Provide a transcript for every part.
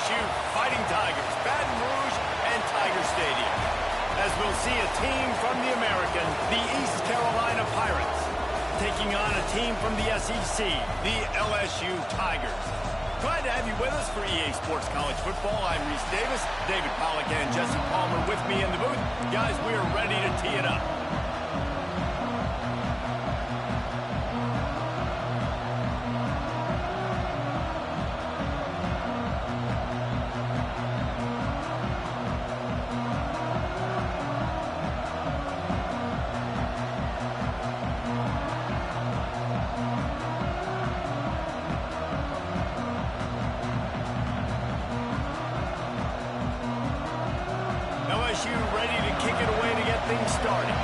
LSU Fighting Tigers, Baton Rouge, and Tiger Stadium. As we'll see a team from the American, the East Carolina Pirates, taking on a team from the SEC, the LSU Tigers. Glad to have you with us for EA Sports College Football. I'm Reese Davis, David Pollack, and Jesse Palmer with me in the booth. Guys, we are ready to tee it up. LSU ready to kick it away to get things started.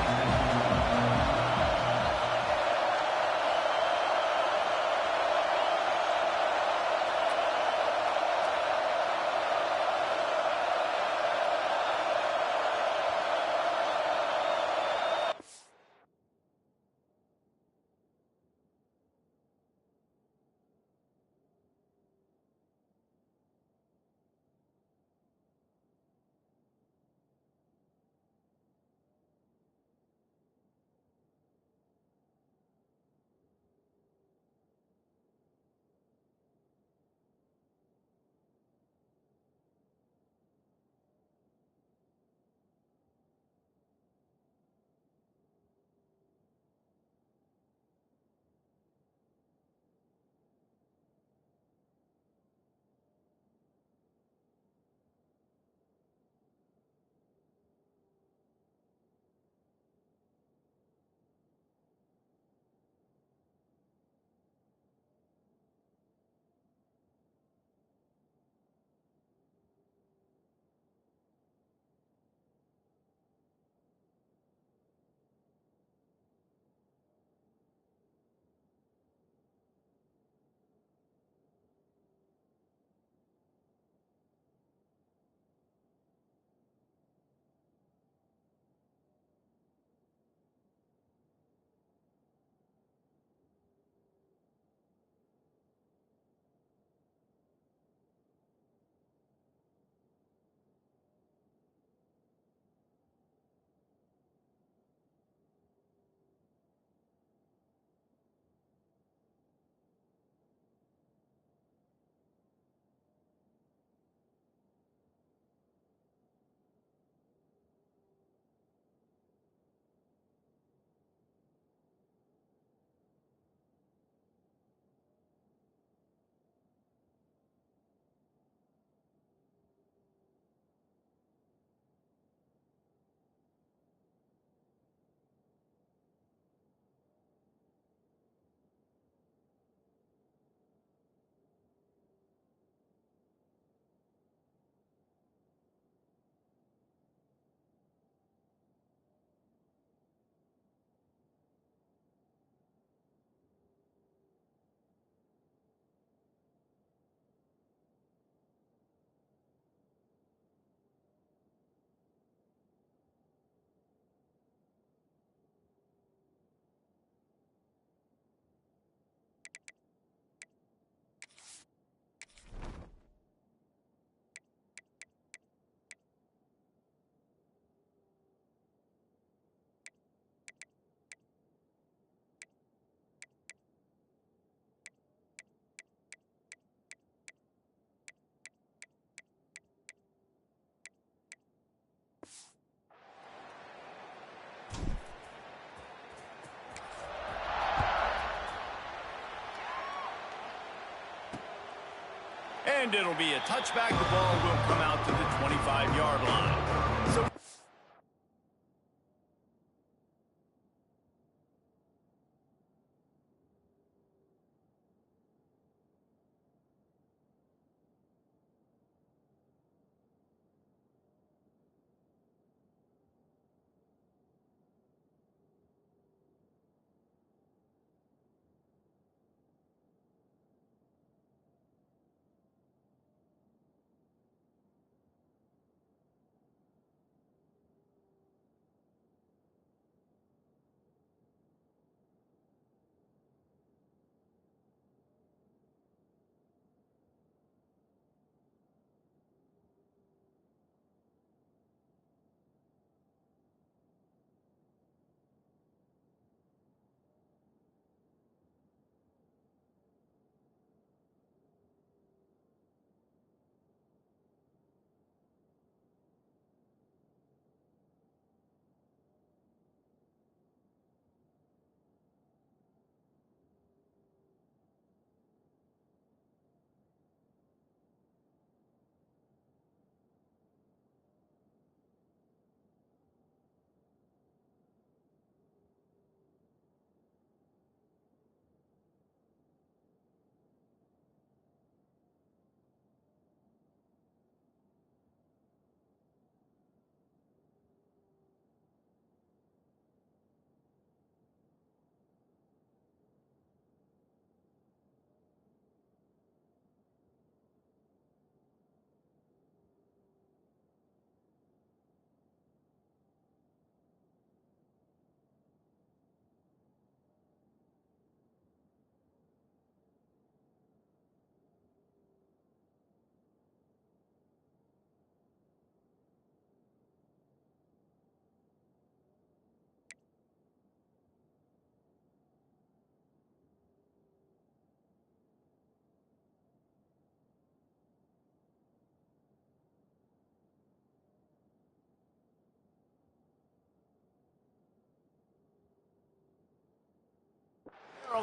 And it'll be a touchback. The ball will come out to the 25-yard line. So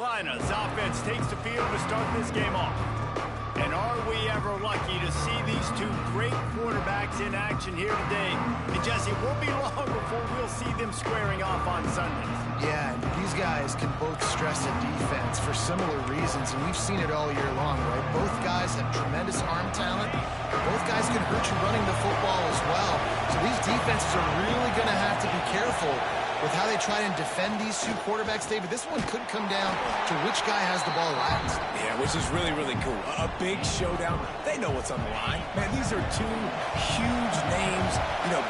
Carolina's offense takes the field to start this game off. And are we ever lucky to see these two great quarterbacks in action here today? And Jesse, it won't be long before we'll see them squaring off on Sundays. Yeah, and these guys can both stress a defense for similar reasons, and we've seen it all year long, right? Both guys have tremendous arm talent. Both guys can hurt you running the football as well. So these defenses are really going to have to be careful with how they try and defend these two quarterbacks, David. This one could come down to which guy has the ball last. Yeah, which is really, really cool. A big showdown. They know what's on the line. Man, these are two huge names,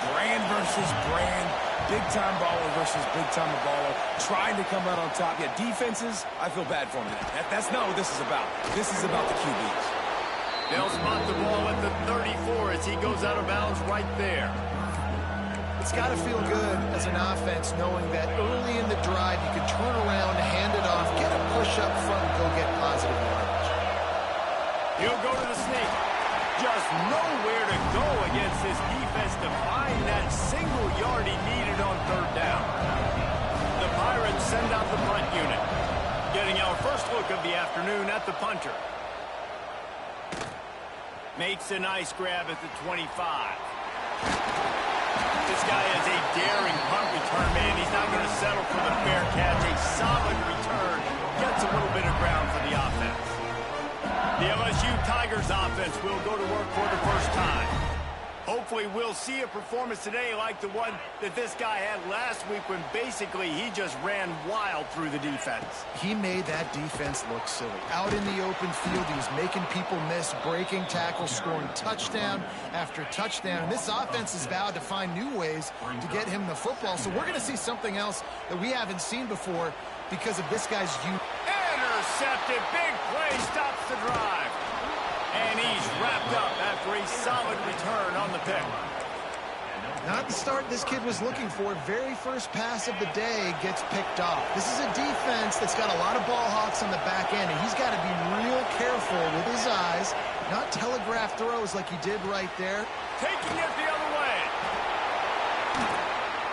brand versus brand, big-time baller versus big-time baller, trying to come out on top. Yeah, defenses, I feel bad for them. That's not what this is about. This is about the QBs. They'll spot the ball at the 34 as he goes out of bounds right there. It's got to feel good as an offense knowing that early in the drive you can turn around, hand it off, get a push up front, and go get positive yardage. He'll go to the sneak. Just nowhere to go against this defense to find that single yard he needed on third down. The Pirates send out the punt unit. Getting our first look of the afternoon at the punter. Makes a nice grab at the 25. This guy is a daring punt return man. He's not going to settle for the fair catch. A solid return. Gets a little bit of ground for the offense. The LSU Tigers offense will go to work for the first time. Hopefully we'll see a performance today like the one that this guy had last week when basically he just ran wild through the defense. He made that defense look silly. Out in the open field, he was making people miss, breaking tackles, scoring touchdown after touchdown. And this offense has vowed to find new ways to get him the football. So we're going to see something else that we haven't seen before because of this guy's youth. Intercepted. Big play stops the drive. And he's wrapped up after a solid return on the pick. Not the start this kid was looking for. Very first pass of the day gets picked off. This is a defense that's got a lot of ball hawks on the back end, and he's got to be real careful with his eyes, not telegraph throws like he did right there. Taking it the other way.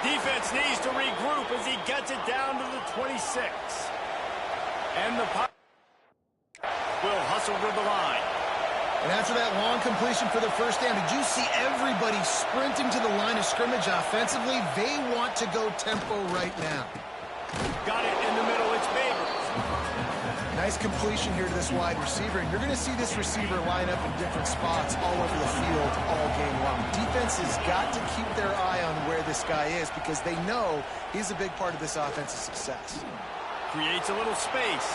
Defense needs to regroup as he gets it down to the 26. And the Pirates will hustle to the line. And after that long completion for the first down, did you see everybody sprinting to the line of scrimmage offensively? They want to go tempo right now. Got it in the middle. It's Babers. Nice completion here to this wide receiver. And you're going to see this receiver line up in different spots all over the field all game long. Defense has got to keep their eye on where this guy is because they know he's a big part of this offense's success. Creates a little space.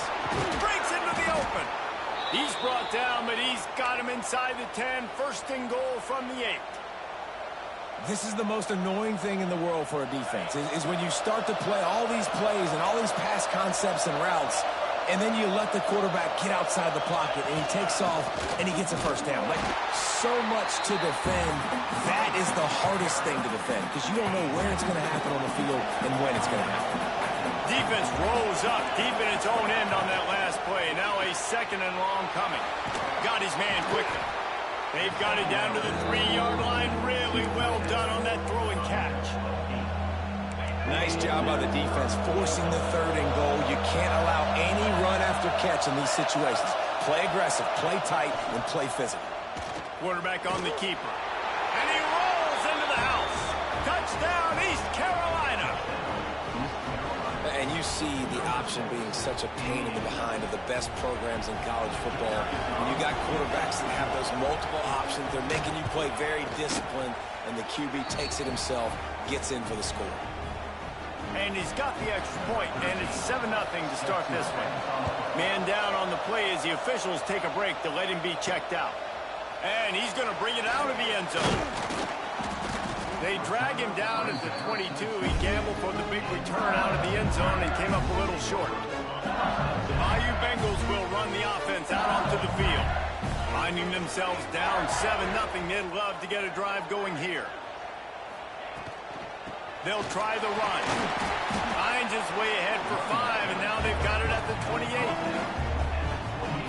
Breaks into the open. He's brought down, but he's got him inside the 10. First and goal from the 8. This is the most annoying thing in the world for a defense, is when you start to play all these plays and all these pass concepts and routes, and then you let the quarterback get outside the pocket, and he takes off, and he gets a first down. Like, so much to defend. That is the hardest thing to defend, because you don't know where it's going to happen on the field and when it's going to happen. Defense rolls up deep in its own end on that last play. Now a second and long coming. Got his man quickly. They've got it down to the 3-yard line. Really well done on that throw and catch. Nice job by the defense forcing the third and goal. You can't allow any run after catch in these situations. Play aggressive, play tight, and play physical. Quarterback on the keeper. And he rolls into the house. Touchdown, East Carolina. And you see the option being such a pain in the behind of the best programs in college football. When you got quarterbacks that have those multiple options, they're making you play very disciplined, and the QB takes it himself, gets in for the score. And he's got the extra point, and it's 7-0 to start this one. Man down on the play as the officials take a break to let him be checked out. And he's going to bring it out of the end zone. They drag him down at the 22. He gambled for the big return out of the end zone and came up a little short. The Bayou Bengals will run the offense out onto the field. Finding themselves down 7-0, they'd love to get a drive going here. They'll try the run. Hines is way ahead for 5, and now they've got it at the 28.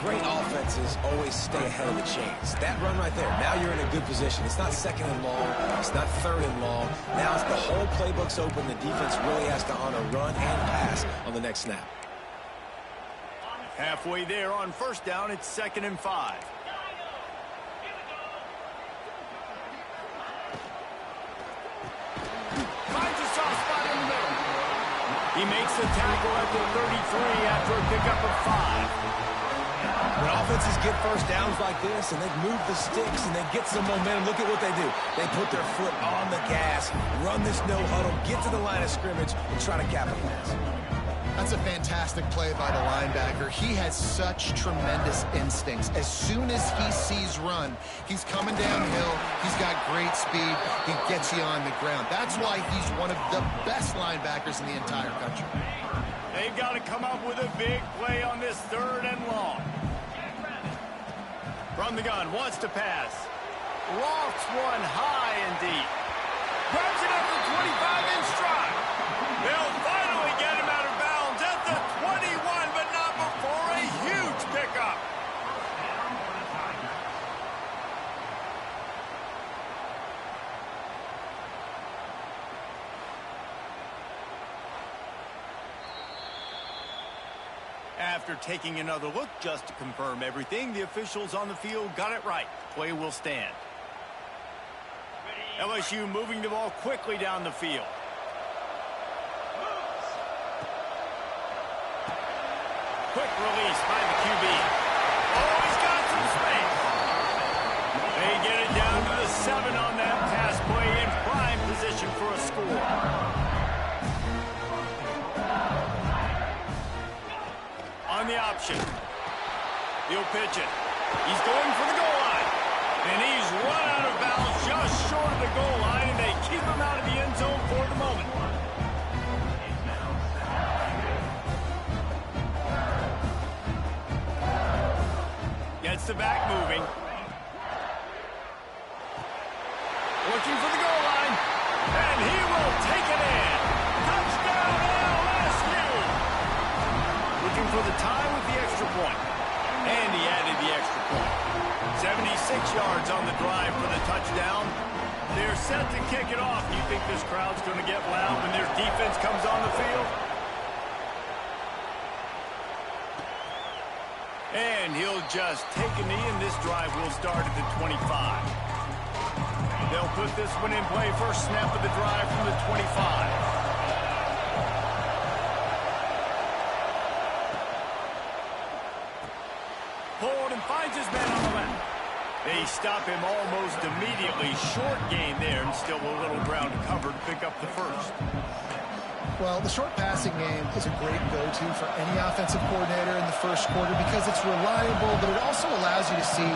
Great offenses always stay ahead of the chains. That run right there, now you're in a good position. It's not second and long. It's not third and long. Now it's the whole playbook's open. The defense really has to honor run and pass on the next snap. Halfway there on first down, it's 2nd and 5. Finds a soft spot in the middle. He makes the tackle at the 33 after a pickup of 5. When offenses get first downs like this and they move the sticks and they get some momentum, look at what they do. They put their foot on the gas, run this no huddle, get to the line of scrimmage, and try to capitalize. That's a fantastic play by the linebacker. He has such tremendous instincts. As soon as he sees run, he's coming downhill. He's got great speed. He gets you on the ground. That's why he's one of the best linebackers in the entire country. They've got to come up with a big play on this 3rd and long. From the gun, wants to pass. Lofts one high and deep. Grabs it at the 25 in stride. They'll finally get him out of bounds at the 21, but not before a huge pickup. After taking another look just to confirm everything, the officials on the field got it right. Play will stand. LSU moving the ball quickly down the field. Quick release by the QB. Oh, he's got some space. They get it down to the 7 on that pass play in prime position for a score. On the option. He'll pitch it. He's going for the goal line. And he's run out of bounds just short of the goal line, and they keep him out of the end zone for the moment. Gets the back moving. Looking for the goal line. And he will take it in. Touchdown LSU! Looking for the tie with the extra point. And he added the extra point. 76 yards on the drive for the touchdown. They're set to kick it off. Do you think this crowd's going to get loud when their defense comes on the field? And he'll just take a knee, and this drive will start at the 25. They'll put this one in play. First snap of the drive from the 25. Hold and finds his man on the left. They stop him almost immediately. Short gain there, and still a little ground to cover to pick up the first. Well, the short passing game is a great go-to for any offensive coordinator in the first quarter because it's reliable, but it also allows you to see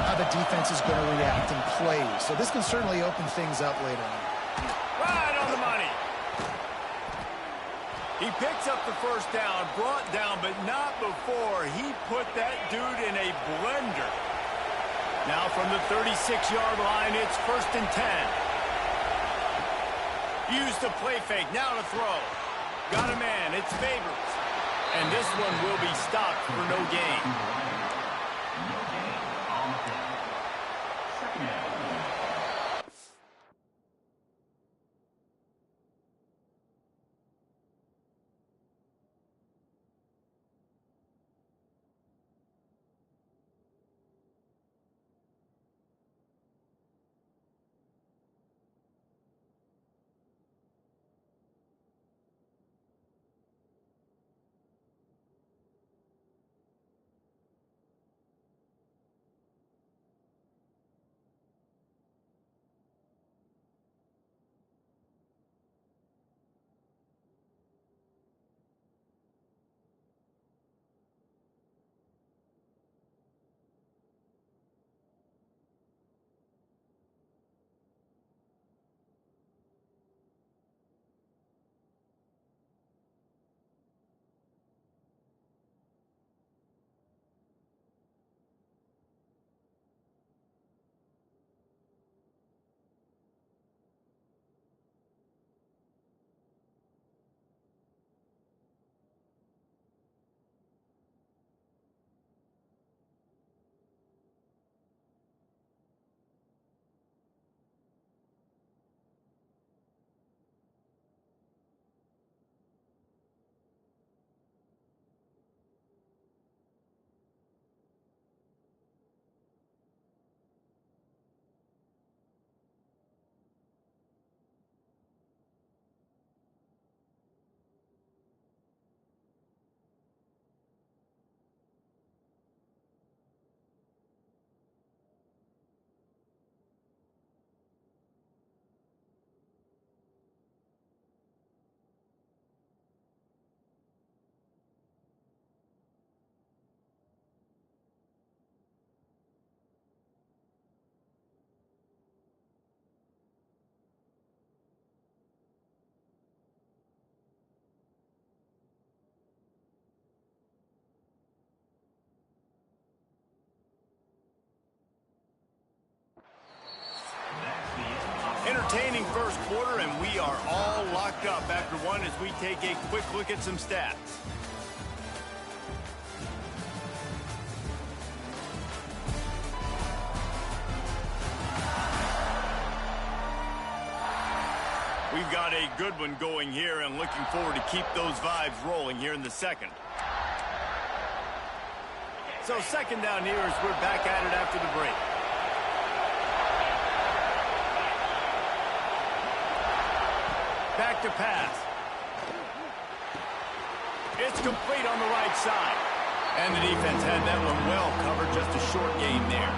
how the defense is going to react and play. So this can certainly open things up later on. Right on the money. He picks up the first down, brought down, but not before he put that dude in a blender. Now from the 36-yard line, it's 1st and 10. Use the play fake, now to throw. Got a man, it's Favors. And this one will be stopped for no gain. entertaining first quarter, and we are all locked up after one as we take a quick look at some stats. We've got a good one going here and looking forward to keep those vibes rolling here in the second. So second down here as we're back at it after the break. Back to pass. It's complete on the right side. And the defense had that one well covered, just a short gain there.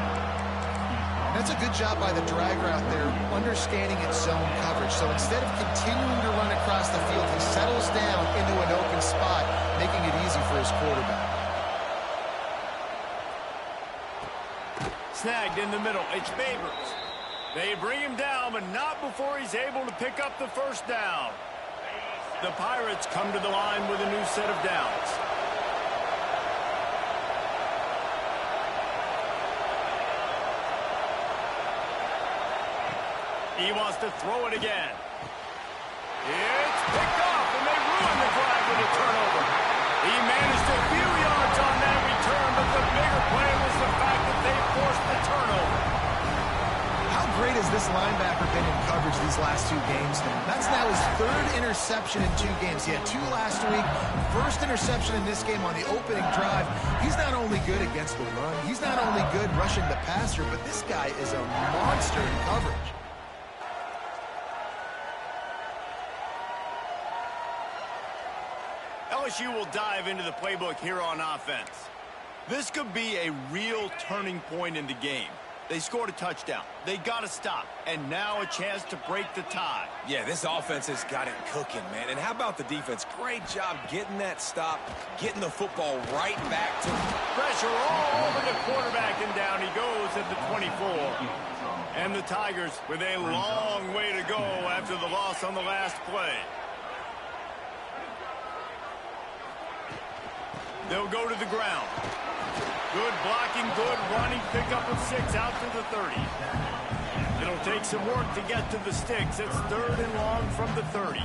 That's a good job by the drag route there, understanding its zone coverage. So instead of continuing to run across the field, he settles down into an open spot, making it easy for his quarterback. Snagged in the middle. It's Babers. They bring him down, but not before he's able to pick up the first down. The Pirates come to the line with a new set of downs. He wants to throw it again. It's picked off, and they ruin the drive with a turnover. He managed a few yards on that return, but the bigger play was the fact that they forced the turnover. How great has this linebacker been in coverage these last two games? That's now his third interception in 2 games. He had 2 last week. First interception in this game on the opening drive. He's not only good against the run, he's not only good rushing the passer, but this guy is a monster in coverage. LSU will dive into the playbook here on offense. This could be a real turning point in the game. They scored a touchdown. They got to stop. And now a chance to break the tie. Yeah, this offense has got it cooking, man. And how about the defense? Great job getting that stop, getting the football right back to him. Pressure all over the quarterback, and down he goes at the 24. And the Tigers with a long way to go after the loss on the last play. They'll go to the ground. Good blocking, good running, pickup of 6 out to the 30. It'll take some work to get to the sticks. It's 3rd and long from the 30.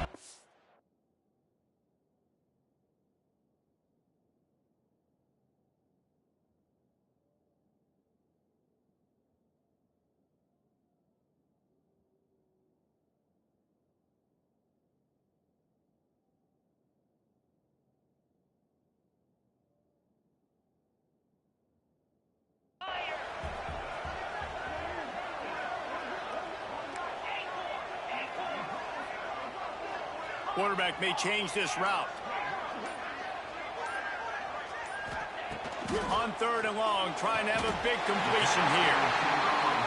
Quarterback may change this route. On 3rd and long, trying to have a big completion here.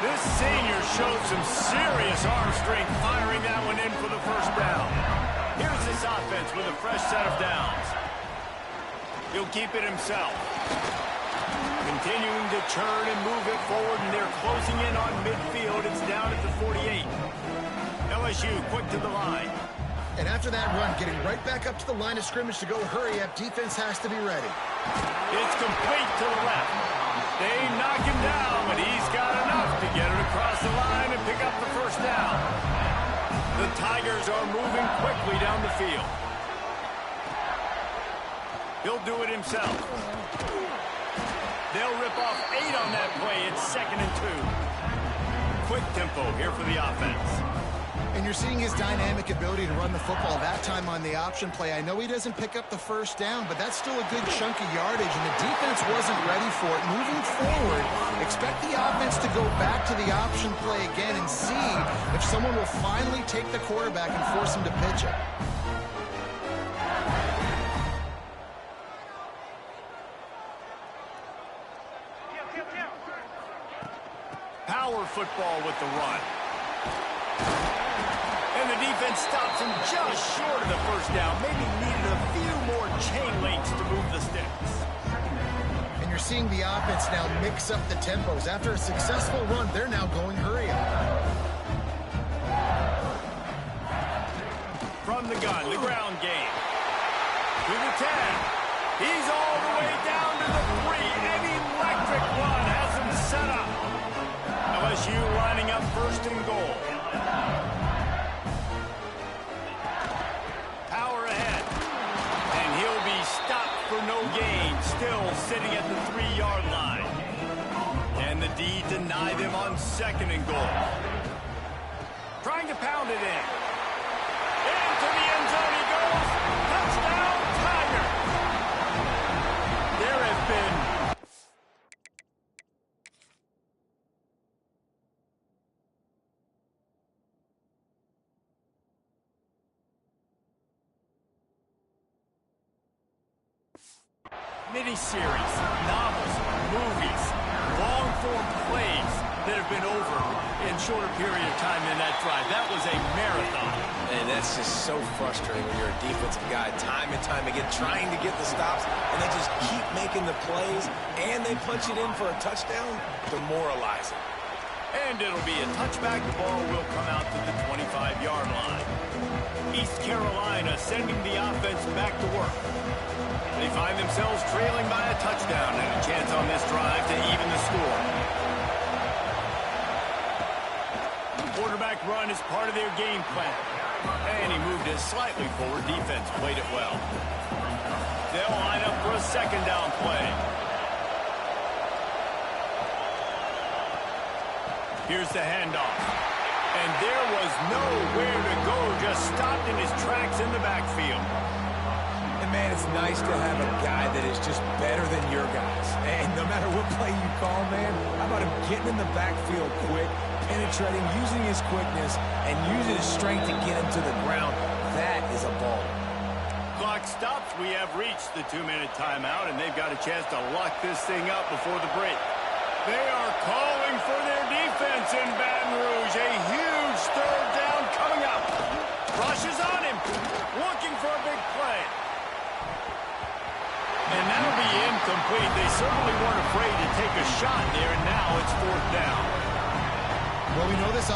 This senior showed some serious arm strength, firing that one in for the first down. Here's this offense with a fresh set of downs. He'll keep it himself. Continuing to churn and move it forward, and they're closing in on midfield. It's down at the 48. LSU quick to the line. And after that run, getting right back up to the line of scrimmage to go hurry up, defense has to be ready. It's complete to the left. They knock him down, but he's got enough to get it across the line and pick up the first down. The Tigers are moving quickly down the field. He'll do it himself. They'll rip off 8 on that play. It's 2nd and 2. Quick tempo here for the offense. And you're seeing his dynamic ability to run the football that time on the option play. I know he doesn't pick up the first down, but that's still a good chunk of yardage, and the defense wasn't ready for it. Moving forward, expect the offense to go back to the option play again and see if someone will finally take the quarterback and force him to pitch it. Power football with the run. And the defense stops him just short of the first down. Maybe needed a few more chain links to move the sticks. And you're seeing the offense now mix up the tempos. After a successful run, they're now going hurry up. From the gun, the ground game. To the 10. He's all the way down to the 3. An electric run has him set up. LSU lining up 1st and goal. sitting at the 3-yard line. And the D deny them on 2nd and goal. Trying to pound it in. Into the end zone he goes. Touchdown, Tiger. There has been mini-series, novels, movies, long-form plays that have been over in shorter period of time than that drive. That was a marathon. And that's just so frustrating when you're a defensive guy, time and time again, trying to get the stops, and they just keep making the plays, and they punch it in for a touchdown. Demoralizing. And it'll be a touchback. The ball will come out to the 25-yard line. East Carolina sending the offense back to work. They find themselves trailing by a touchdown and a chance on this drive to even the score. Quarterback run is part of their game plan. And he moved it slightly forward. Defense played it well. They'll line up for a 2nd down play. Here's the handoff. And there was nowhere to go. Just stopped in his tracks in the backfield. And, man, it's nice to have a guy that is just better than your guys. And no matter what play you call, man, how about him getting in the backfield quick, penetrating, using his quickness, and using his strength to get him to the ground. That is a ball. Clock stops. We have reached the 2-minute timeout, and they've got a chance to lock this thing up before the break. They are calling for their defense in Baton Rouge. A huge 3rd down coming up. Rushes on him, looking for a big play. And that'll be incomplete. They certainly weren't afraid to take a shot there, and now it's 4th down. Well, we know this.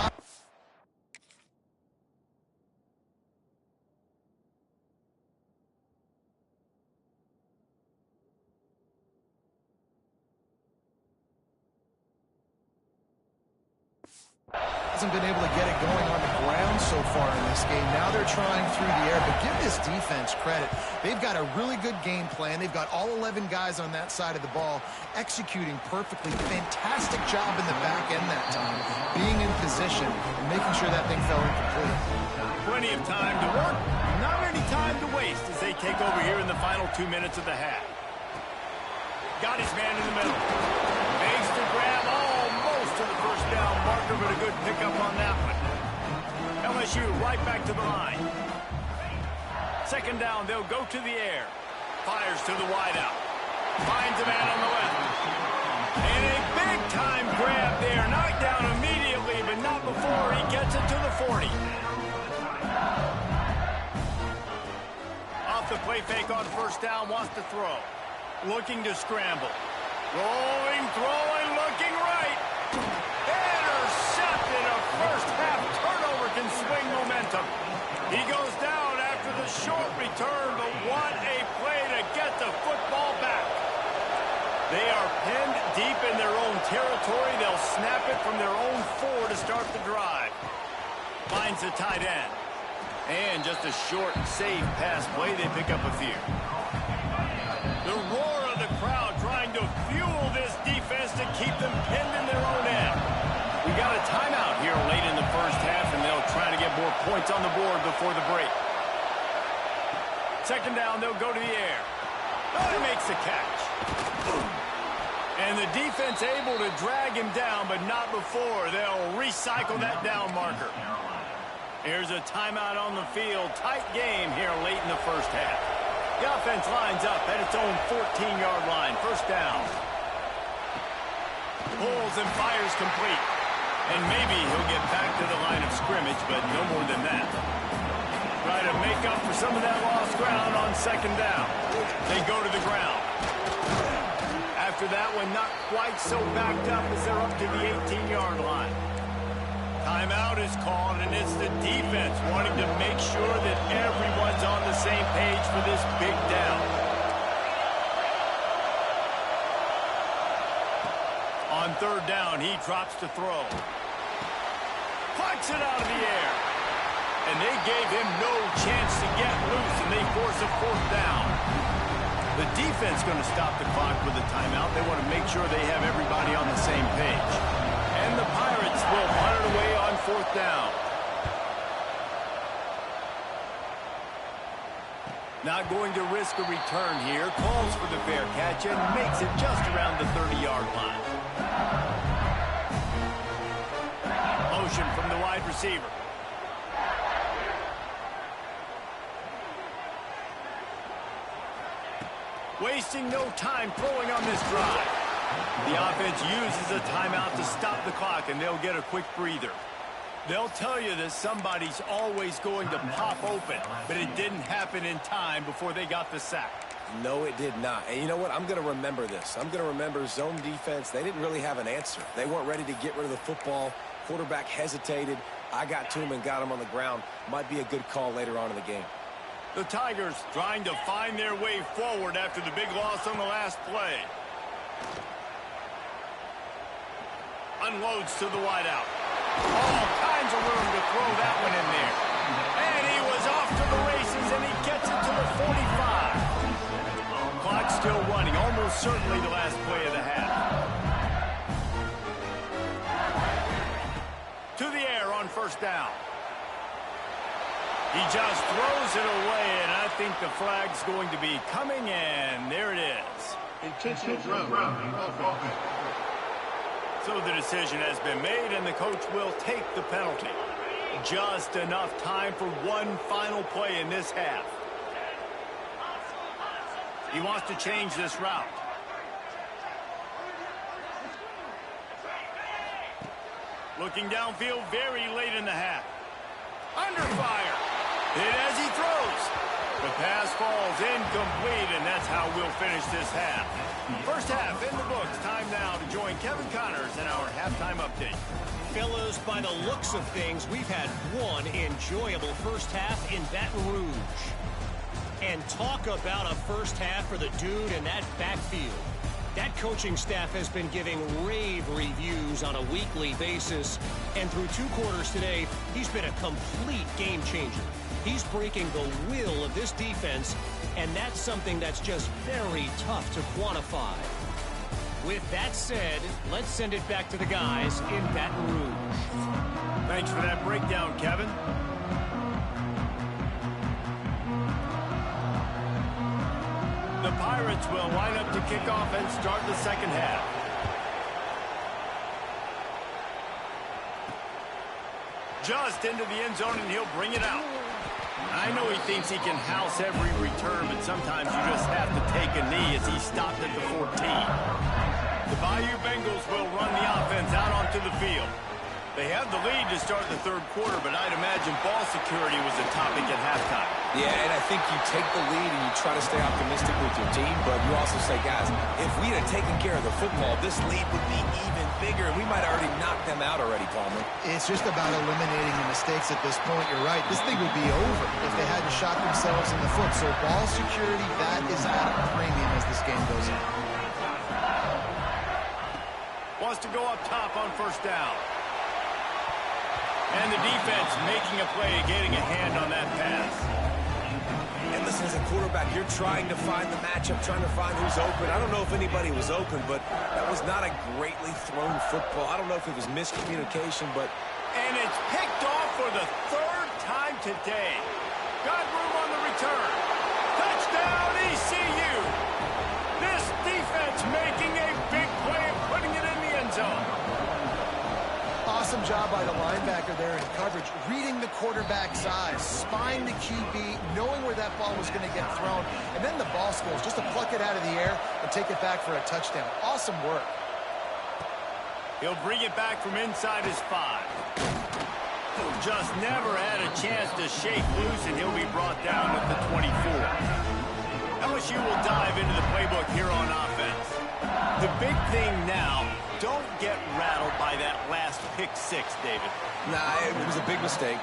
Hasn't been able to get it going on the ground so far in this game. Now they're trying through the air, but give this defense credit. They've got a really good game plan. They've got all 11 guys on that side of the ball executing perfectly. Fantastic job in the back end that time, being in position and making sure that thing fell incomplete. Plenty of time to work, not any time to waste as they take over here in the final 2 minutes of the half. Got his man in the middle. Makes the grab almost to the 1st down marker, but a good pickup on that one. LSU right back to the line. 2nd down, they'll go to the air. Fires to the wideout. Finds a man on the left. And a big-time grab there. Knocked down immediately, but not before he gets it to the 40. Off the play fake on 1st down, wants to throw. Looking to scramble. Rolling, throwing, looking right. Intercepted. A first-half turnover can swing momentum. He goes down after the short return, but what a play to get the football back. They are pinned deep in their own territory. They'll snap it from their own 4 to start the drive. Finds the tight end. And just a short, safe pass play. They pick up a few. The roar of the crowd trying to fuel this defense to keep them pinned in their own end. We got a timeout here late in the 1st half, and they'll try to get more points on the board before the break. 2nd down, they'll go to the air. Oh, he makes the catch. And the defense able to drag him down, but not before. They'll recycle that down marker. Here's a timeout on the field. Tight game here late in the 1st half. The offense lines up at its own 14-yard line. 1st down. Pulls and fires complete. And maybe he'll get back to the line of scrimmage, but no more than that. Try to make up for some of that lost ground on 2nd down. They go to the ground. After that one, not quite so backed up as they're up to the 18-yard line. Timeout is called, and it's the defense wanting to make sure that everyone's on the same page for this big down. On 3rd down, he drops to throw. Plucks it out of the air. And they gave him no chance to get loose, and they force a 4th down. The defense going to stop the clock with a timeout. They want to make sure they have everybody on the same page. And the Pirates will punt it away on 4th down. Not going to risk a return here. Calls for the fair catch and makes it just around the 30-yard line. Motion from the wide receiver. Wasting no time throwing on this drive. The offense uses a timeout to stop the clock, and they'll get a quick breather. They'll tell you that somebody's always going to pop open, but it didn't happen in time before they got the sack. No, it did not. And you know what? I'm going to remember this. I'm going to remember zone defense. They didn't really have an answer. They weren't ready to get rid of the football. Quarterback hesitated. I got to him and got him on the ground. Might be a good call later on in the game. The Tigers trying to find their way forward after the big loss on the last play. Unloads to the wideout. All kinds of room to throw that one in there. And he was off to the races, and he gets it to the 45. Clock still running, almost certainly the last play of the half. To the air on 1st down. He just throws it away, and I think the flag's going to be coming, and there it is. Intentional throw. So the decision has been made, and the coach will take the penalty. Just enough time for one final play in this half. He wants to change this route. Looking downfield very late in the half. Under fire. Hit as he throws. The pass falls incomplete, and that's how we'll finish this half. First half in the books. Time now to join Kevin Connors in our halftime update. Fellas, by the looks of things, we've had one enjoyable first half in Baton Rouge. And talk about a first half for the dude in that backfield. That coaching staff has been giving rave reviews on a weekly basis. And through 2 quarters today, he's been a complete game changer. He's breaking the will of this defense, and that's something that's just very tough to quantify. With that said, let's send it back to the guys in Baton Rouge. Thanks for that breakdown, Kevin. The Pirates will line up to kick off and start the second half. Just into the end zone, and he'll bring it out. I know he thinks he can house every return, but sometimes you just have to take a knee as he stopped at the 14. The Bayou Bengals will run the offense out onto the field. They have the lead to start the 3rd quarter, but I'd imagine ball security was a topic at halftime. Yeah, and I think you take the lead and you try to stay optimistic with your team, but you also say, guys, if we had taken care of the football, this lead would be even bigger, and we might have already knocked them out already, Palmer. It's just about eliminating the mistakes at this point. You're right. This thing would be over if they hadn't shot themselves in the foot. So ball security, that is at a premium as this game goes on. Wants to go up top on 1st down. And the defense making a play, getting a hand on that pass. And listen, as a quarterback, you're trying to find the matchup, trying to find who's open. I don't know if anybody was open, but that was not a greatly thrown football. I don't know if it was miscommunication, but... And it's picked off for the 3rd time today. Got room on the return. Touchdown, ECU. This defense making a big play and putting it in the end zone. Awesome job by the linebacker there in coverage, reading the quarterback's eyes, spying the QB, knowing where that ball was going to get thrown, and then the ball skills, just to pluck it out of the air and take it back for a touchdown. Awesome work. He'll bring it back from inside his 5. Just never had a chance to shake loose, and he'll be brought down at the 24. LSU will dive into the playbook here on offense. The big thing now, don't get rattled by that last pick-6, David. Nah, it was a big mistake.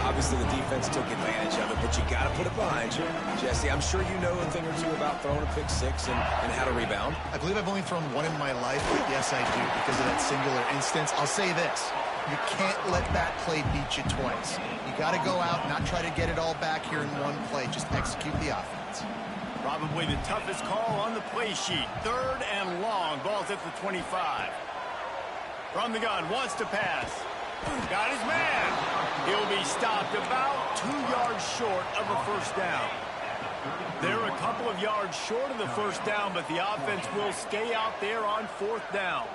Obviously, the defense took advantage of it, but you got to put it behind you. Jesse, I'm sure you know a thing or two about throwing a pick-6 and how to rebound. I believe I've only thrown one in my life, but yes, I do, because of that singular instance. I'll say this. You can't let that play beat you twice. You got to go out, not try to get it all back here in one play. Just execute the offense. Probably the toughest call on the play sheet. 3rd and long. Ball's at the 25. From the gun, wants to pass. Got his man. He'll be stopped about 2 yards short of a first down. They're a couple of yards short of the first down, but the offense will stay out there on 4th down.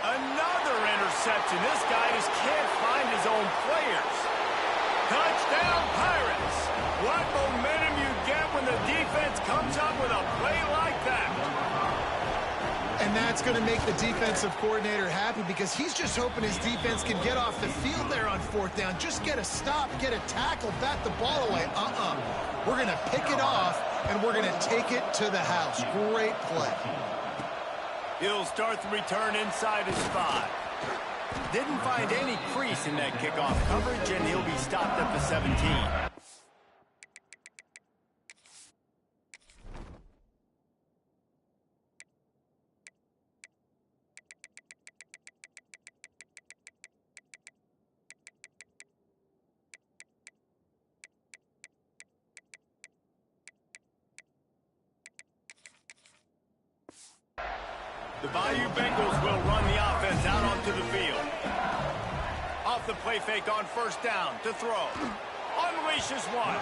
Another interception. This guy just can't find his own players. Touchdown, Pirates. What momentum you get when the defense comes up with a play like that. And that's going to make the defensive coordinator happy because he's just hoping his defense can get off the field there on 4th down. Just get a stop, get a tackle, bat the ball away. We're going to pick it off, and we're going to take it to the house. Great play. He'll start the return inside his 5. Didn't find any crease in that kickoff coverage, and he'll be stopped at the 17. The Bayou Bengals will run the offense out onto the field. Off the play fake on 1st down to throw. Unleashes one.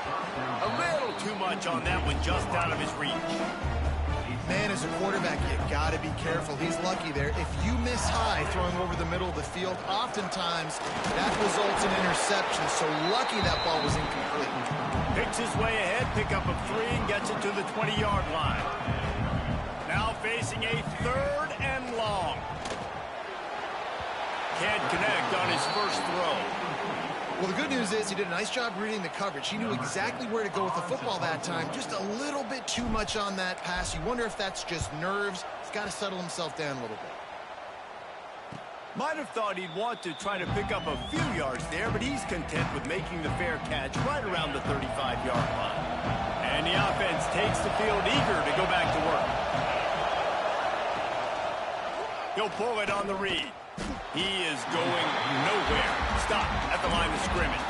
A little too much on that one, just out of his reach. Man, as a quarterback, you got to be careful. He's lucky there. If you miss high throwing over the middle of the field, oftentimes that results in interception. So lucky that ball was incomplete. Picks his way ahead, pick up a 3, and gets it to the 20-yard line. Now facing a 3rd and long. Can't connect on his first throw. Well, the good news is he did a nice job reading the coverage. He knew exactly where to go with the football that time. Just a little bit too much on that pass. You wonder if that's just nerves. He's got to settle himself down a little bit. Might have thought he'd want to try to pick up a few yards there, but he's content with making the fair catch right around the 35-yard line. And the offense takes the field eager to go back to work. He'll pull it on the read. He is going nowhere. Stop at the line of scrimmage.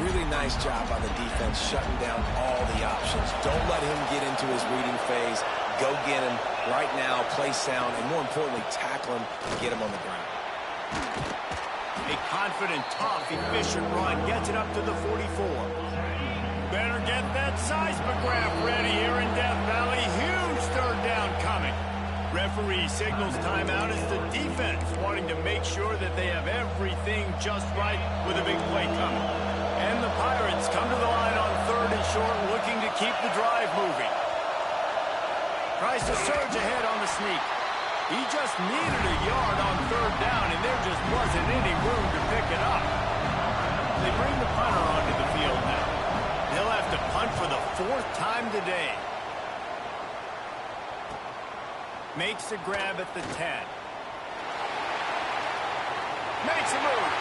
Really nice job by the defense shutting down all the options. Don't let him get into his reading phase. Go get him right now, play sound, and more importantly, tackle him and get him on the ground. A confident, tough, efficient run gets it up to the 44. Better get that seismograph ready here in Death Valley. Huge 3rd down coming. Referee signals timeout as the defense wanting to make sure that they have everything just right with a big play coming. And the Pirates come to the line on 3rd and short, looking to keep the drive moving. Tries to surge ahead on the sneak. He just needed a yard on 3rd down, and there just wasn't any room to pick it up. They bring the punter onto the field now. He'll have to punt for the 4th time today. Makes a grab at the 10. Makes a move.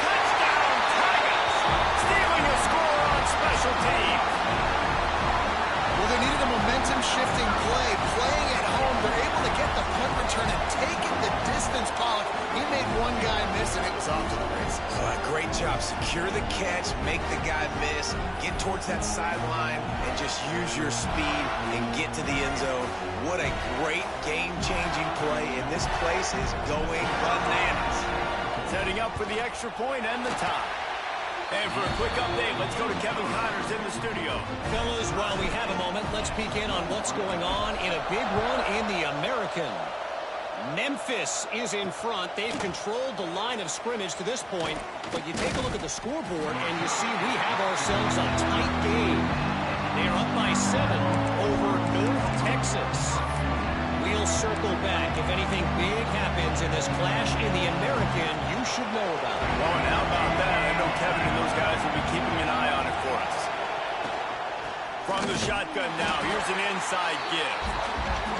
Touchdown, Tigers! Stealing a score on special teams. Well, they needed a momentum-shifting play. Playing at home, they're able to get the punt return and take it the distance. Pollock, he made one guy miss, and it was off to the races. Great job. Secure the catch, make the guy miss, get towards that sideline, and just use your speed and get to the end zone. What a great game-changing play, and this place is going bananas. Setting up for the extra point and the tie. And for a quick update, let's go to Kevin Connors in the studio. Fellas, while we have a moment, let's peek in on what's going on in a big one in the American. Memphis is in front. They've controlled the line of scrimmage to this point, but you take a look at the scoreboard and you see we have ourselves a tight game. They're up by 7 over North Texas. We'll circle back. If anything big happens in this clash in the American, you should know about it. Oh, and how about that? I know Kevin and those guys will be keeping an eye on it for us. From the shotgun now, here's an inside give.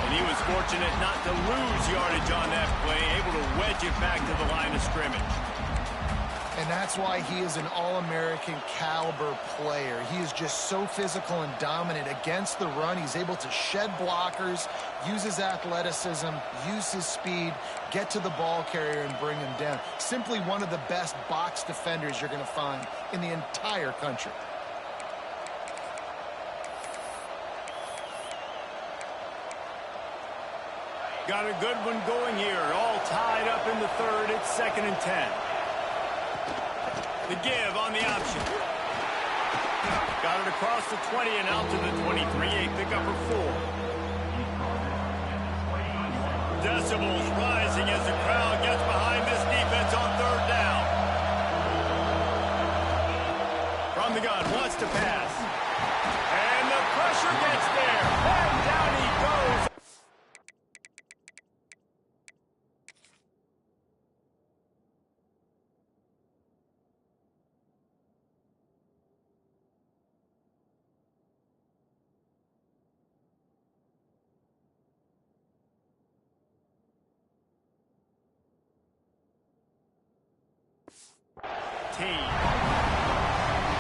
And he was fortunate not to lose yardage on that play, able to wedge it back to the line of scrimmage. And that's why he is an All-American caliber player. He is just so physical and dominant against the run. He's able to shed blockers, use his athleticism, use his speed, get to the ball carrier and bring him down. Simply one of the best box defenders you're going to find in the entire country. Got a good one going here. All tied up in the third. It's 2nd and 10. The give on the option. Got it across the 20 and out to the 23. A pickup for 4. Decibels rising as the crowd gets behind this defense on 3rd down. From the gun, wants to pass. And the pressure gets there. And down he goes.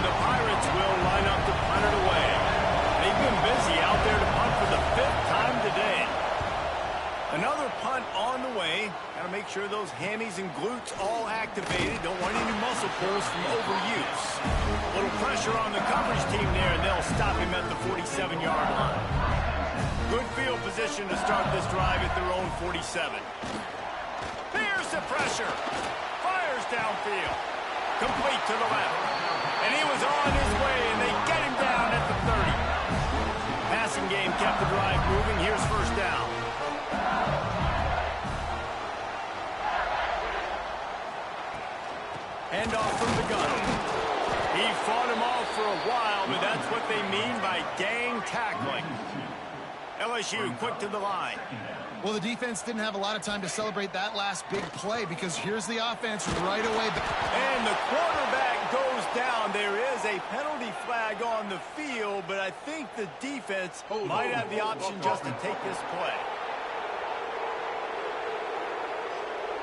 The Pirates will line up to punt it away. They've been busy out there to punt for the 5th time today. Another punt on the way. Got to make sure those hammies and glutes all activated. Don't want any muscle pulls from overuse. A little pressure on the coverage team there, and they'll stop him at the 47-yard line. Good field position to start this drive at their own 47. Here's the pressure. Fires downfield. Complete to the left. And he was on his way, and they get him down at the 30. Passing game kept the drive moving. Here's 1st down. Handoff from the gun. He fought him off for a while, but that's what they mean by gang tackling. LSU quick to the line. Well, the defense didn't have a lot of time to celebrate that last big play because here's the offense right away. And the quarterback goes down. There is a penalty flag on the field, but I think the defense might have the option just to take this play.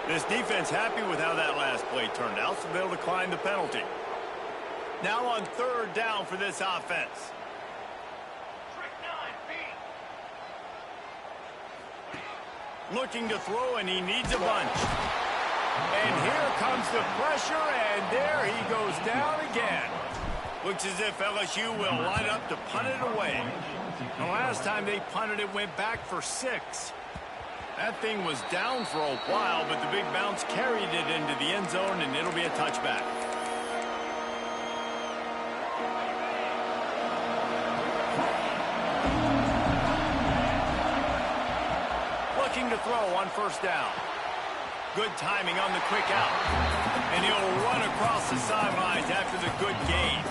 This defense happy with how that last play turned out, so they'll decline the penalty. Now on 3rd down for this offense. Looking to throw, and he needs a bunch. And here comes the pressure, and there he goes down again. Looks as if LSU will line up to punt it away. The last time they punted it went back for 6. That thing was down for a while, but the big bounce carried it into the end zone, and it'll be a touchback. Looking to throw on 1st down. Good timing on the quick out. And he'll run across the sidelines after the good gain.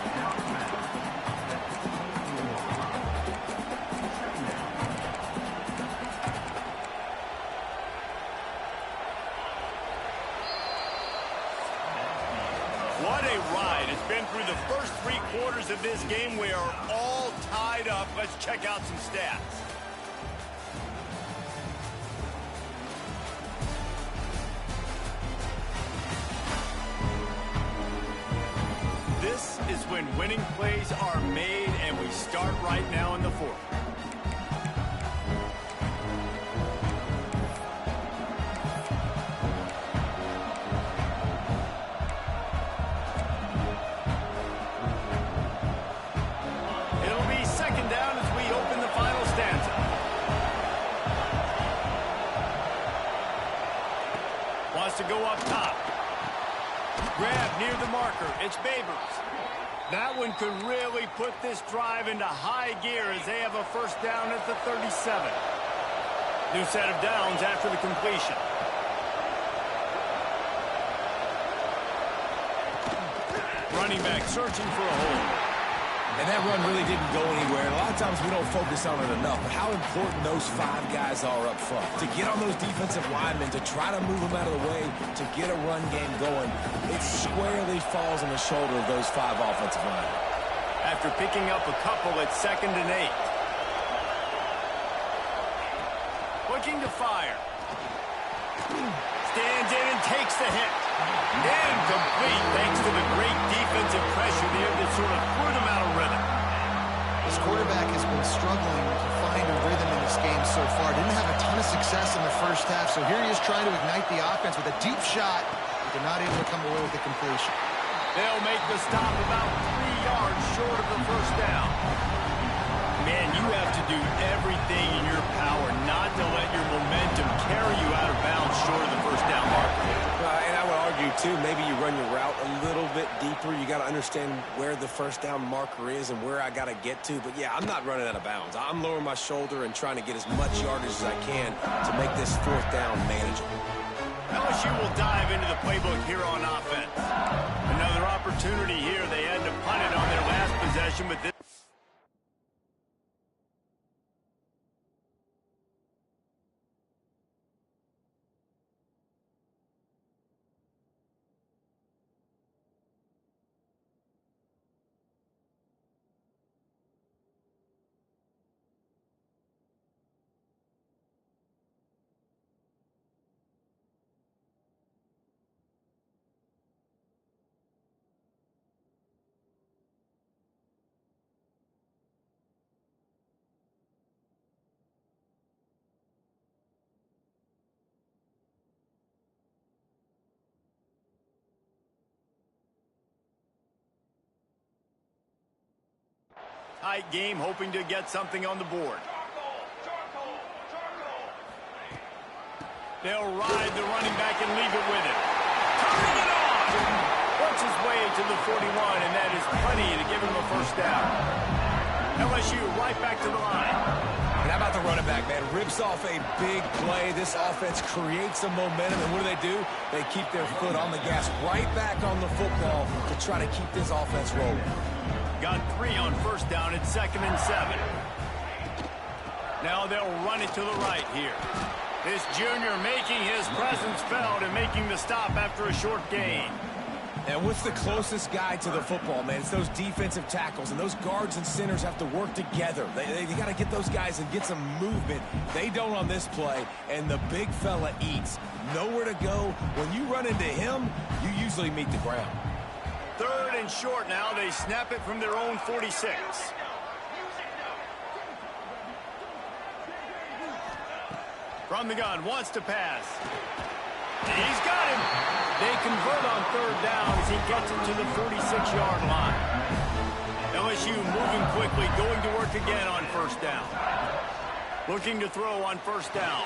What a ride. It's been through the first 3 quarters of this game. We are all tied up. Let's check out some stats. This is when winning plays are made, and we start right now in the 4th. It'll be 2nd down as we open the final stanza. Wants to go up top. Grab near the marker. It's Babers. That one could really put this drive into high gear as they have a 1st down at the 37. New set of downs after the completion. Running back searching for a hole. And that run really didn't go anywhere. And a lot of times we don't focus on it enough. But how important those 5 guys are up front. To get on those defensive linemen, to try to move them out of the way, to get a run game going, it squarely falls on the shoulder of those 5 offensive linemen. After picking up a couple at 2nd and 8. Looking to fire. Stands in and takes the hit. Incomplete thanks to the great defensive pressure there that sort of threw them out of rhythm. This quarterback has been struggling to find a rhythm in this game so far. Didn't have a ton of success in the first half, so here he is trying to ignite the offense with a deep shot, but they're not able to come away with the completion. They'll make the stop about 3 yards short of the first down. Man, you have to do everything in your power not to let your momentum carry you out of bounds short of the first down marker. And I would argue, too, maybe you run your route a little bit deeper. You got to understand where the first down marker is and where I got to get to. But, yeah, I'm not running out of bounds. I'm lowering my shoulder and trying to get as much yardage as I can to make this fourth down manageable. LSU will dive into the playbook here on offense. Another opportunity here. They had to punt it on their last possession, but this... Tight game, hoping to get something on the board. They'll ride the running back and leave it with him. Turning it on! Works his way to the 41, and that is plenty to give him a first down. LSU right back to the line. And how about the running back, man? Rips off a big play. This offense creates some momentum, and what do? They keep their foot on the gas right back on the football to try to keep this offense rolling. Got 3 on first down at 2nd and 7. Now they'll run it to the right here. This junior making his presence felt and making the stop after a short gain. And what's the closest guy to the football, man? It's those defensive tackles, and those guards and centers have to work together. They got to get those guys and get some movement. They don't on this play, and the big fella eats. Nowhere to go. When you run into him, you usually meet the ground. 3rd and short now. They snap it from their own 46. From the gun, wants to pass. He's got him. They convert on 3rd down as he gets it to the 46-yard line. LSU moving quickly, going to work again on first down. Looking to throw on first down.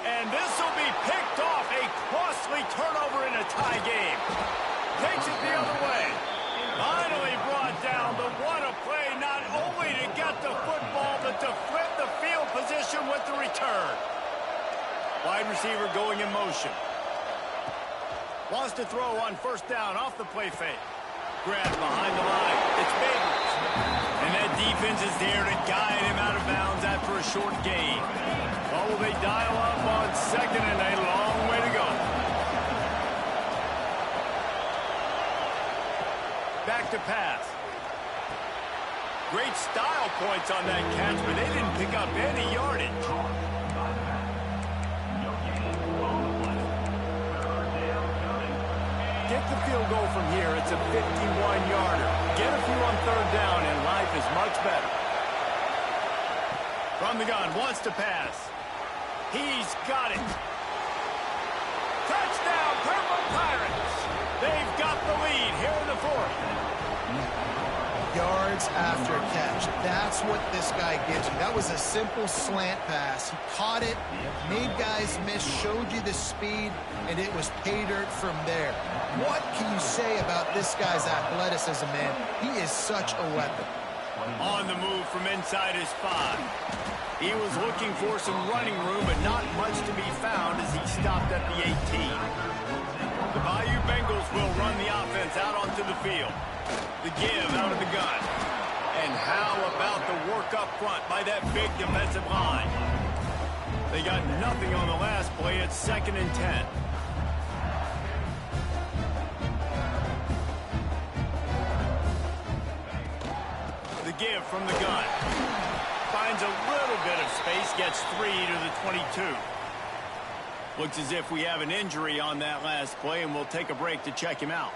And this will be picked off. A costly turnover in a tie game. Takes it the other way. Finally brought down, but what a play, not only to get the football, but to flip the field position with the return. Wide receiver going in motion. Wants to throw on first down off the play fake. Grab behind the line. It's Babers. And that defense is there to guide him out of bounds after a short gain. What will they dial up on 2nd and a long way to go? Back to pass. Great style points on that catch, but they didn't pick up any yardage. Get the field goal from here. It's a 51-yarder. Get a few on 3rd down, and life is much better. From the gun, wants to pass. He's got it. Touchdown, Purple Pirates. They've got the lead here in the 4th. Yards after catch. That's what this guy gives you. That was a simple slant pass. He caught it, made guys miss, showed you the speed, and it was pay dirt from there. What can you say about this guy's athleticism, man? He is such a weapon. On the move from inside his 5. He was looking for some running room, but not much to be found as he stopped at the 18. The Bayou Bengals will run the offense out onto the field. The give out of the gun. And how about the work up front by that big defensive line? They got nothing on the last play. It's 2nd and 10. The give from the gun. Finds a little bit of space, gets 3 to the 22. Looks as if we have an injury on that last play, and we'll take a break to check him out.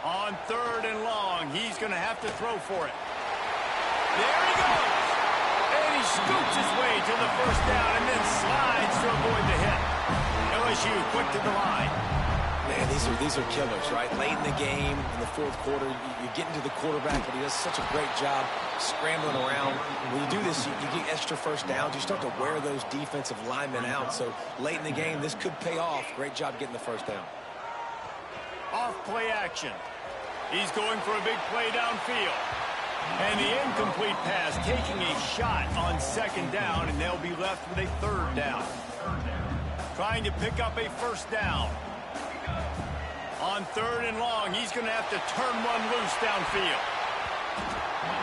On 3rd and long, he's going to have to throw for it. There he goes. And he scoops his way to the first down and then slides to avoid the hit. LSU quick to the line. Man, these are killers, right? Late in the game, in the 4th quarter, you're getting to the quarterback, but he does such a great job scrambling around. When you do this, you get extra first downs. You start to wear those defensive linemen out. So late in the game, this could pay off. Great job getting the first down. Off play action. He's going for a big play downfield. And the incomplete pass taking a shot on 2nd down, and they'll be left with a 3rd down. Trying to pick up a first down. On 3rd and long, he's going to have to turn one loose downfield.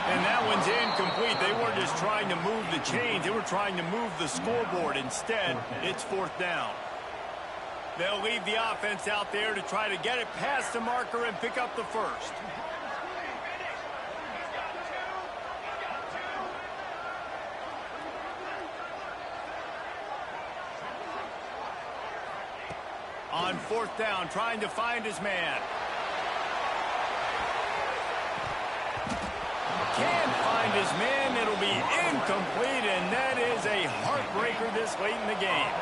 And that one's incomplete. They weren't just trying to move the chains. They were trying to move the scoreboard. Instead, it's 4th down. They'll leave the offense out there to try to get it past the marker and pick up the first. On 4th down, trying to find his man. Can't find his man. It'll be incomplete, and that is a heartbreaker this late in the game.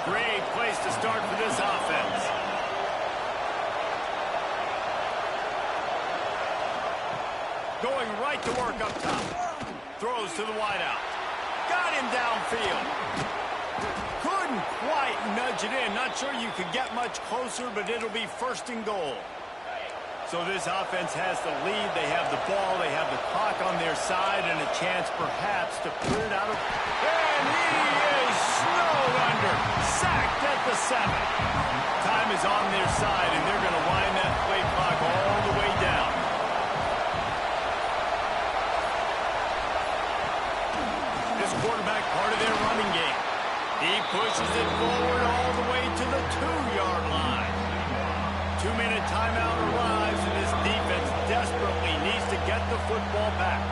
Great place to start for this offense. Going right to work up top. Throws to the wideout. Got him downfield. Couldn't quite nudge it in. Not sure you could get much closer, but it'll be 1st and goal. So this offense has the lead. They have the ball. They have the clock on their side and a chance perhaps to put it out of... And he is snowed under. Sacked at the 7. Time is on their side, and they're going to wind that play clock all the way down. This quarterback part of their running game. He pushes it forward all the way to the 2-yard line. 2-minute timeout arrives, and this defense desperately needs to get the football back.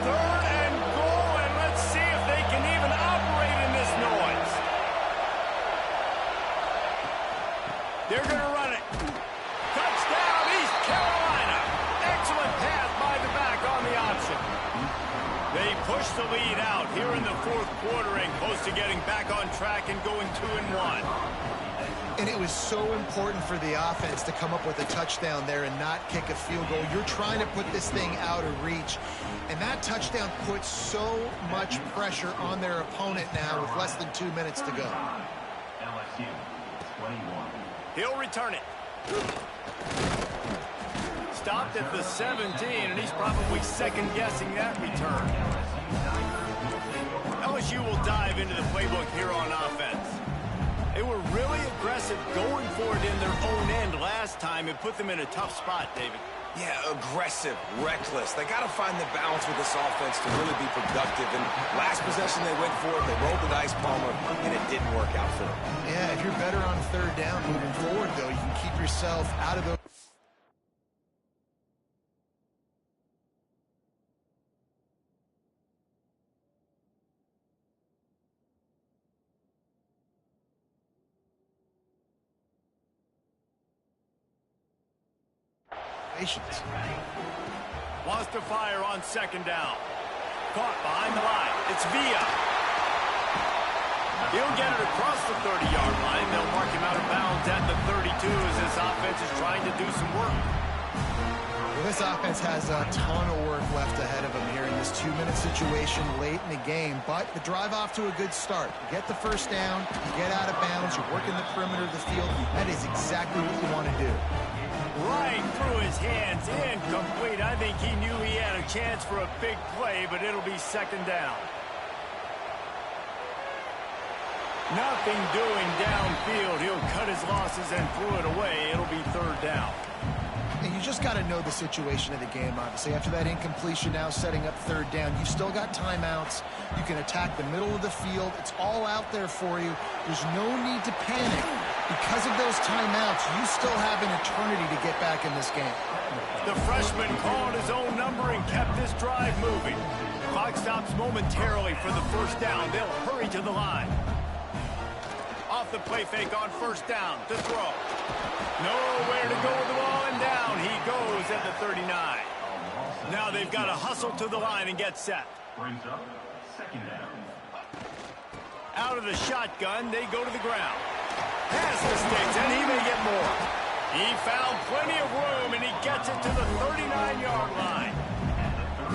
3rd and goal, and let's see if they can even operate in this noise. They're going to run it. Touchdown, East Carolina. Excellent pass by the back on the option. They push the lead out here in the 4th quarter and close to getting back on track and going 2-1. And it was so important for the offense to come up with a touchdown there and not kick a field goal. You're trying to put this thing out of reach. And that touchdown puts so much pressure on their opponent now with less than 2 minutes to go. LSU, 21. He'll return it. Stopped at the 17, and he's probably second-guessing that return. LSU will dive into the playbook here on offense. They were really aggressive going for it in their own end last time. It put them in a tough spot, David. Yeah, aggressive, reckless. They got to find the balance with this offense to really be productive. And last possession they went for it, they rolled the dice, Palmer, and it didn't work out for them. Yeah, if you're better on 3rd down moving forward, though, you can keep yourself out of those. Wants to fire on 2nd down. Caught behind the line. It's Villa. He'll get it across the 30-yard line. They'll mark him out of bounds at the 32 as this offense is trying to do some work. Well, this offense has a ton of work left ahead of them here in this 2-minute situation late in the game. But the drive off to a good start. You get the first down, you get out of bounds, you're working the perimeter of the field. That is exactly what you want to do. Right through his hands, incomplete. I think he knew he had a chance for a big play, but it'll be 2nd down. Nothing doing downfield. He'll cut his losses and throw it away. It'll be 3rd down. And you just got to know the situation of the game, obviously. After that incompletion, now setting up 3rd down. You've still got timeouts. You can attack the middle of the field. It's all out there for you. There's no need to panic. Because of those timeouts, you still have an eternity to get back in this game. The freshman called his own number and kept this drive moving. Clock stops momentarily for the first down. They'll hurry to the line. Off the play fake on first down to throw. Nowhere to go with the ball, and down he goes at the 39. Now they've got to hustle to the line and get set. Brings up second down. Out of the shotgun, they go to the ground. Pass mistakes, and he may get more. He found plenty of room, and he gets it to the 39-yard line.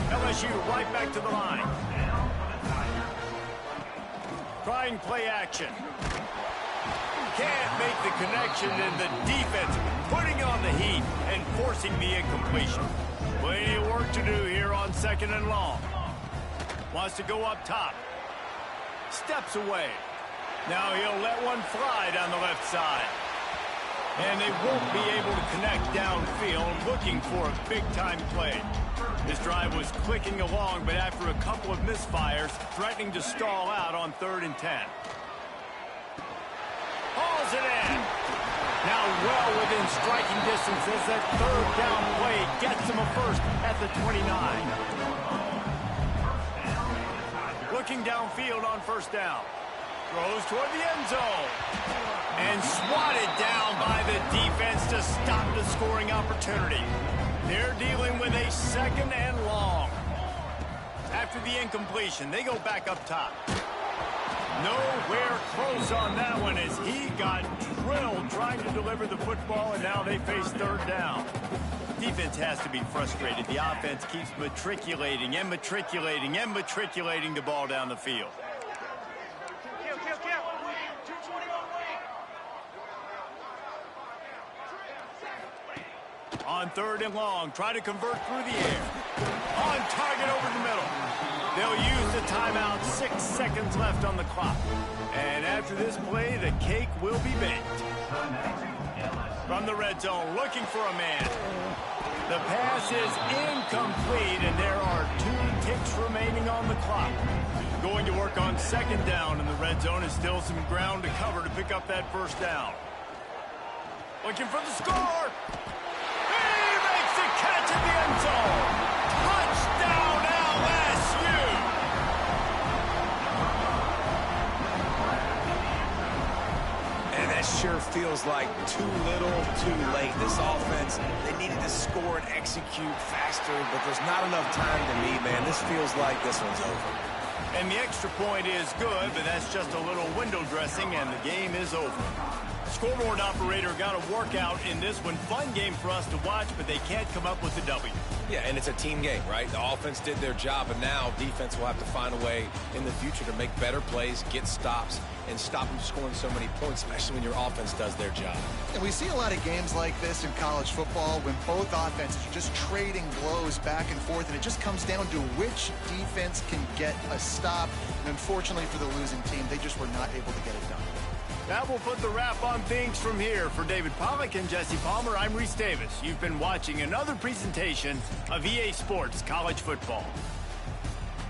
LSU right back to the line. Trying play action. Can't make the connection, and the defense putting on the heat and forcing the incompletion. Plenty of work to do here on second and long. Wants to go up top. Steps away. Now he'll let one fly down the left side. And they won't be able to connect downfield, looking for a big-time play. This drive was clicking along, but after a couple of misfires, threatening to stall out on 3rd and 10. Hauls it in. Now well within striking distance as that 3rd down play gets him a first at the 29. Looking downfield on first down. Throws toward the end zone. And swatted down by the defense to stop the scoring opportunity. They're dealing with a 2nd and long. After the incompletion, they go back up top. Nowhere close on that one as he got drilled trying to deliver the football, and now they face 3rd down. Defense has to be frustrated. The offense keeps matriculating and matriculating and matriculating the ball down the field. On 3rd and long, try to convert through the air. On target over the middle. They'll use the timeout, 6 seconds left on the clock. And after this play, the cake will be baked. From the red zone, looking for a man. The pass is incomplete, and there are 2 ticks remaining on the clock. Going to work on 2nd down, and the red zone is still some ground to cover to pick up that first down. Looking for the score. Catch in the end zone. Touchdown, LSU. And that sure feels like too little, too late. This offense, they needed to score and execute faster, but there's not enough time to me, man. This feels like this one's over. And the extra point is good, but that's just a little window dressing, and the game is over. Scoreboard operator got a workout in this one. Fun game for us to watch, but they can't come up with a W. Yeah, and it's a team game, right? The offense did their job, and now defense will have to find a way in the future to make better plays, get stops, and stop them scoring so many points, especially when your offense does their job. And we see a lot of games like this in college football when both offenses are just trading blows back and forth, and it just comes down to which defense can get a stop. And unfortunately for the losing team, they just were not able to get it done. That will put the wrap on things from here. For David Pollack and Jesse Palmer, I'm Reese Davis. You've been watching another presentation of EA Sports College Football.